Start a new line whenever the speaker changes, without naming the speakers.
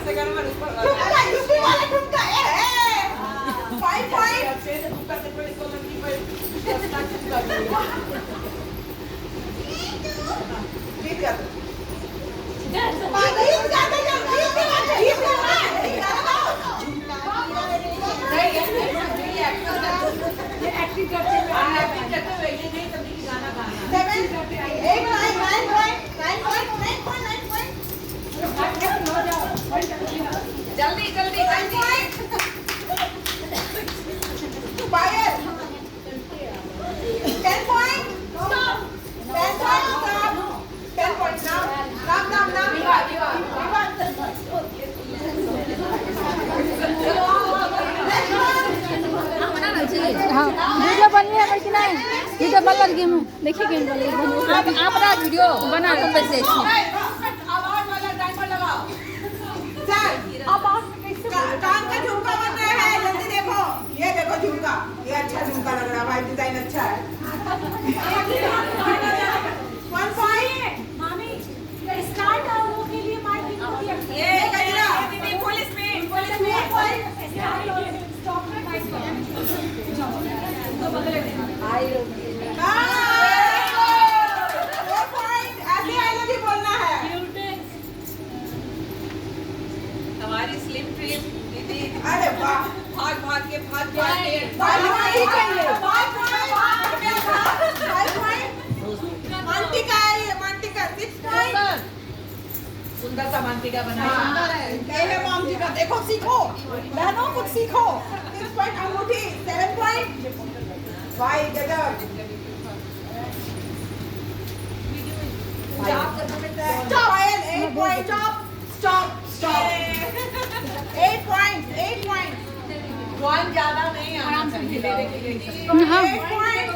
से करना मैं ऊपर
ठुमका यूपी वाला ठुमका है 5 पॉइंट
ऊपर से कोई इसको लगी कोई स्टार्ट कर दो
जीत गया पागल हो जाता है जीत गया
ये एक्टिंग करते हुए ये नहीं समझी कि गाना गाना
7 8 9
जल्दी
Fire 10 point stop 10 point stop 10 point now
विवाह
हाँ वीडियो बन रही है कि नहीं वीडियो बन रही है देखिए गेम बन रही है आप ना वीडियो बना लो वैसे
आवाज वाला टाइमर लगाओ
सर अब कान का झुमका बन रहा है जल्दी देखो ये देखो झुमका ये अच्छा झुमका लग रहा है भाई डिजाइन अच्छा है 1 point
मामी स्टार्ट हो के लिए माइक दिया
ये गजरा
पुलिस में
स्टॉप में माइक
हमारी स्लिम ट्रिम दीदी
अरे वाह
भाग के सुंदर सा मानटिका बनाया
मॉम जी का देखो सीखो बहनों कुछ सीखो 6 पॉइंट अंगूठी 7 पॉइंट भाई गजब stop 8 point stop 8 point
one ज्यादा नहीं आना चाहिए
हाँ
8 पॉइंट